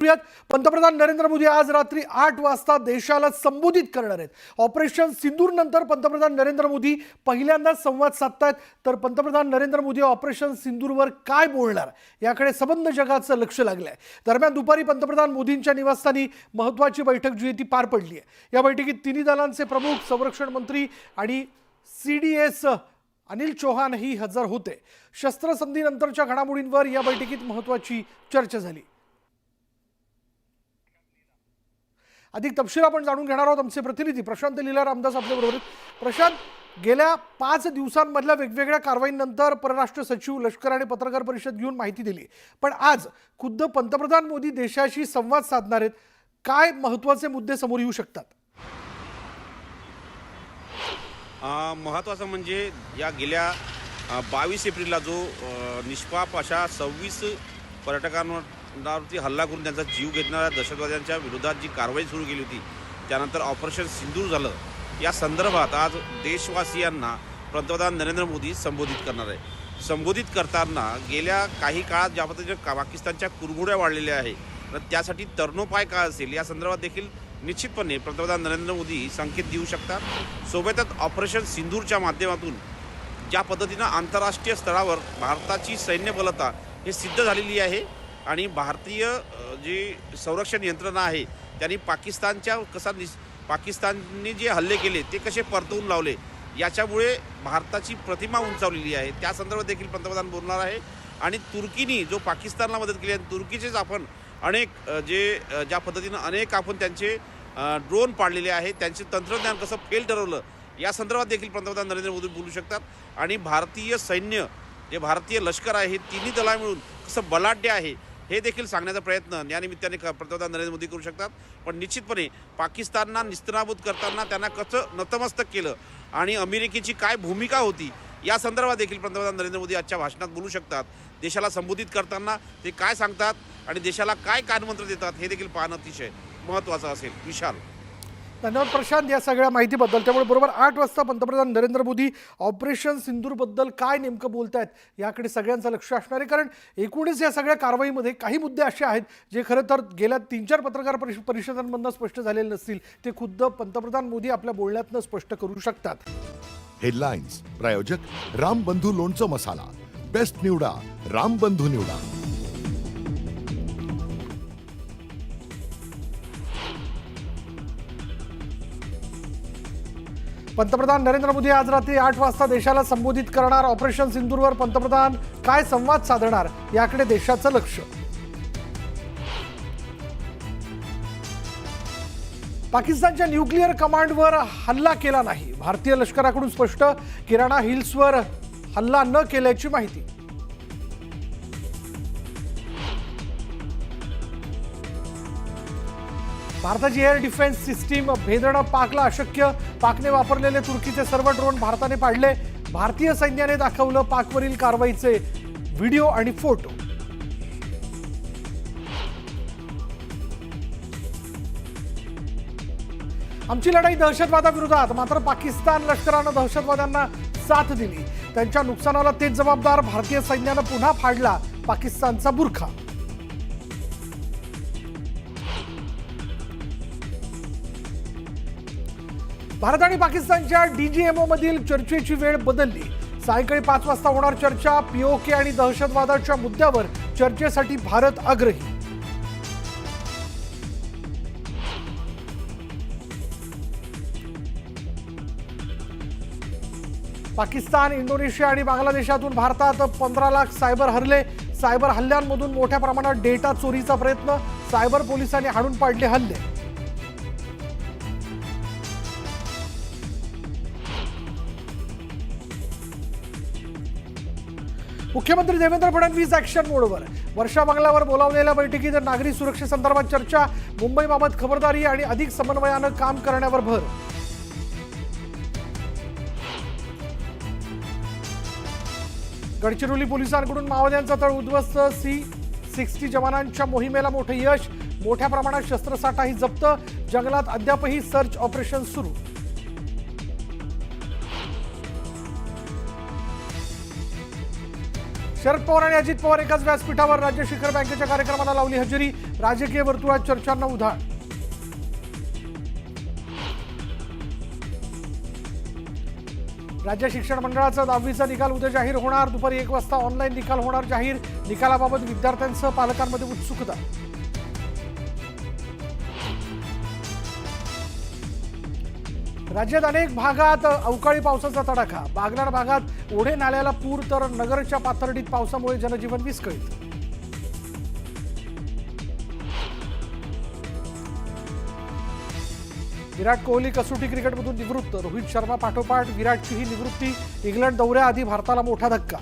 पंतप्रधान नरेंद्र मोदी आज रात्री 8 वाजता देशाला संबोधित करणार आहेत। ऑपरेशन सिंदूर नंतर पंतप्रधान नरेंद्र मोदी पहिल्यांदा संवाद साधतात। तर पंतप्रधान नरेंद्र मोदी ऑपरेशन सिंदूरवर काय बोलणार याकडे सबंध जगाचं लक्ष लागलंय। दरम्यान दुपारी पंतप्रधान मोदींच्या निवासस्थानी महत्त्वाची बैठक जी ती पार पडली आहे। या बैठकीत तिन्ही दलांचे प्रमुख, संरक्षण मंत्री आणि सीडीएस अनिल चौहान ही हजर होते। शस्त्रसंधीनंतरच्या घडामोडींवर या बैठकीत महत्त्वाची चर्चा झाली। अधिक तपशील आपण जाणून घेणार आहोत। आमचे प्रतिनिधी प्रशांत लीला रामदास आपल्याबरोबर आहेत। प्रशांत, गेल्या 5 दिवसांमधल्या वेगवेगळ्या कारवाईनंतर परराष्ट्र सचिव, लष्कर आणि पत्रकार परिषद घेऊन माहिती दिली, पण आज खुद्द पंतप्रधान मोदी देशाशी संवाद साधणार आहेत। काय महत्त्वाचे मुद्दे समोर येऊ शकतात? महत्त्वाचं म्हणजे या गेल्या 22 एप्रिलला जो निष्पाप अशा 26 पर्यटकांवरती हल्ला करून त्यांचा जीव घेणाऱ्या दहशतवाद्यांच्या विरोधात जी कारवाई सुरू केली होती, त्यानंतर ऑपरेशन सिंदूर झालं। या संदर्भात आज देशवासियांना पंतप्रधान नरेंद्र मोदी संबोधित करणार आहे। संबोधित करताना गेल्या काही काळात ज्या पद्धतीने पाकिस्तानच्या कुरघोड्या वाढलेल्या आहे, त्यासाठी तरणोपाय काय असेल या संदर्भात देखील निश्चितपणे पंतप्रधान नरेंद्र मोदी संकेत देऊ शकतात। सोबतच ऑपरेशन सिंदूरच्या माध्यमातून ज्या पद्धतीनं आंतरराष्ट्रीय स्तरावर भारताची सैन्य बलता हे सिद्ध झालेली आहे आणि भारतीय जी संरक्षण यंत्रणा आहे त्यांनी पाकिस्तानने जे हल्ले केले ते कसे परतवून लावले याच्यामुळे भारताची प्रतिमा उंचावलेली आहे। त्या संदर्भात देखील पंतप्रधान बोलणार आहे। आणि तुर्कीने जो पाकिस्तानला मदत केली आहे, तुर्कीचेच आपण अनेक ज्या पद्धतीनं अनेक आपण त्यांचे ड्रोन पाडलेले आहेत, त्यांचे तंत्रज्ञान कसं फेल ठरवलं या संदर्भात देखील पंतप्रधान नरेंद्र मोदी बोलू शकतात। आणि भारतीय सैन्य, जे भारतीय लष्कर आहे, हे तिन्ही दला मिळून कसं बलाढ्य आहे हे देखील सांगण्याचा प्रयत्न या निमित्ताने पंतप्रधान नरेंद्र मोदी करू शकतात। पण निश्चितपणे पाकिस्तानला निस्त्रनाबूत करताना त्यांना कसं नतमस्तक केलं आणि अमेरिकेची काय भूमिका होती या संदर्भात देखील पंतप्रधान नरेंद्र मोदी आजच्या भाषणात बोलू शकतात। देशाला संबोधित करताना ते काय सांगतात आणि देशाला काय कानमंत्र देतात हे देखील पाहणं अतिशय महत्त्वाचं असेल। विशाल, धन्यवाद प्रशांत या सगळ्या माहितीबद्दल। त्यामुळे बरोबर 8 वाजता पंतप्रधान नरेंद्र मोदी ऑपरेशन सिंदूरबद्दल काय नेमकं बोलतायत याकडे सगळ्यांचं लक्ष असणार आहे। कारण एकूणच या सगळ्या कारवाईमध्ये काही मुद्दे असे आहेत जे खरं तर गेल्या 3-4 पत्रकार परिषदांमधून स्पष्ट झालेले नसतील, ते खुद्द पंतप्रधान मोदी आपल्या बोलण्यातनं स्पष्ट करू शकतात। हेडलाईन्स प्रायोजक रामबंधू लोणचं मसाला, बेस्ट निवडा रामबंधू निवडा। पंतप्रधान नरेंद्र मोदी आज रात्री 8 वाजता देशाला संबोधित करणार। ऑपरेशन सिंदूरवर पंतप्रधान काय संवाद साधणार याकडे देशाचं लक्ष। पाकिस्तानच्या न्यूक्लिअर कमांडवर हल्ला केला नाही, भारतीय लष्कराकडून स्पष्ट। किराणा हिल्सवर हल्ला न केल्याची माहिती। भारताची एअर डिफेन्स सिस्टीम भेदणं पाकला अशक्य, पाकने वापरलेले तुर्कीचे सर्व ड्रोन भारताने पाडले। भारतीय सैन्याने दाखवलं पाकवरील कारवाईचे व्हिडिओ आणि फोटो। आमची लढाई दहशतवादाविरोधात, मात्र पाकिस्तान लष्करानं दहशतवाद्यांना साथ दिली, त्यांच्या नुकसानाला तेच जबाबदार। भारतीय सैन्यानं पुन्हा फाडला पाकिस्तानचा बुरखा। भारत आणि पाकिस्तानच्या डीजीएमओ मधील चर्चेची वेळ बदलली। सायंकाळी 5 वाजता होणार चर्चा। पीओके आणि दहशतवादाच्या मुद्द्यावर चर्चेसाठी भारत आग्रही। पाकिस्तान, इंडोनेशिया आणि बांगलादेशातून भारतात 15 लाख सायबर हल्ले। सायबर हल्ल्यांमधून मोठ्या प्रमाणात डेटा चोरीचा प्रयत्न, सायबर पोलिसांनी हाणून पाडले हल्ले। मुख्यमंत्री देवेंद्र फडणवीस ॲक्शन मोडवर। वर्षा बंगल्यावर बोलावलेल्या बैठकीत नागरी सुरक्षेसंदर्भात चर्चा, मुंबईबाबत खबरदारी आणि अधिक समन्वयानं काम करण्यावर भर। गडचिरोली पोलिसांकडून माओवाद्यांचा तळ उद्ध्वस्त, C-60 जवानांच्या मोहिमेला मोठं यश, मोठ्या प्रमाणात शस्त्रसाठाही जप्त, जंगलात अद्यापही सर्च ऑपरेशन सुरू। शरद पवार आणि अजित पवार एकाच व्यासपीठावर राज्य शिखर बँकेच्या कार्यक्रमाला लावली हजेरी. राजकीय वर्तुळात चर्चांना उधाण. राज्य शिक्षण मंडळाचा 10वीचा निकाल उद्या जाहीर होणार. दुपारी 1 वाजता ऑनलाईन निकाल होणार जाहीर. निकालाबाबत विद्यार्थ्यांसह पालकांमध्ये उत्सुकता. राज्यात अनेक भागात अवकाळी पावसाचा तडाखा. बागलाण भागात ओढे नाल्याला पूर तर नगरच्या पाथर्डीत पावसामुळे जनजीवन विस्कळीत. विराट कोहली कसोटी क्रिकेटमधून निवृत्त. रोहित शर्मा पाठोपाठ विराटचीही निवृत्ती. इंग्लंड दौऱ्याआधी भारताला मोठा धक्का.